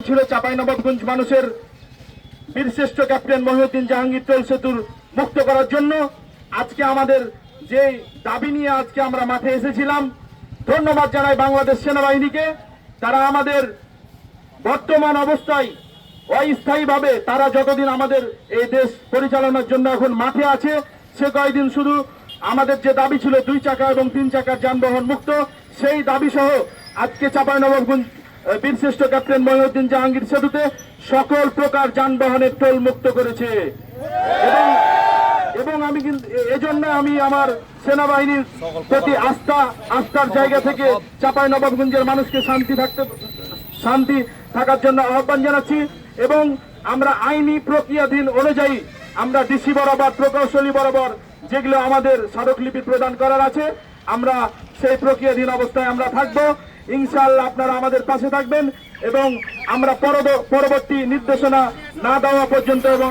ছিল চাঁপাইনবাবগঞ্জ মানুষের বীরশ্রেষ্ঠ ক্যাপ্টেন মহিউদ্দিন জাহাঙ্গীর টোল সেতুর মুক্ত করার জন্য। আজকে আমাদের যে দাবি নিয়ে আজকে আমরা মাঠে এসেছিলাম, ধন্যবাদ জানাই বাংলাদেশ সেনাবাহিনীকে। তারা আমাদের বর্তমান অবস্থায় অস্থায়ীভাবে তারা যতদিন আমাদের এই দেশ পরিচালনার জন্য এখন মাঠে আছে, সে কয়েকদিন শুধু আমাদের যে দাবি ছিল 2 চাকা এবং 3 চাকার যানবাহন মুক্ত, সেই দাবি সহ আজকে চাঁপাইনবাবগঞ্জ বীরশ্রেষ্ঠ ক্যাপ্টেন মহিউদ্দিন জাহাঙ্গীর সেতুতে সকল প্রকার যানবাহনের টোল মুক্ত করেছে। এবং আমি কিন্তু এজন্য আমি আমার সেনাবাহিনীর প্রতি আস্থার জায়গা থেকে চাঁপাইনবাবগঞ্জের মানুষকে শান্তি থাকার জন্য আহ্বান জানাচ্ছি। এবং আমরা আইনি প্রক্রিয়াধীন অনুযায়ী আমরা ডিসি বরাবর, প্রকৌশলী বরাবর যেগুলো আমাদের স্মারকলিপি প্রদান করার আছে, আমরা সেই প্রক্রিয়াধীন অবস্থায় আমরা থাকবো। ইনশাআল্লাহ আপনারা আমাদের পাশে থাকবেন এবং আমরা পরবর্তী নির্দেশনা না দেওয়া পর্যন্ত এবং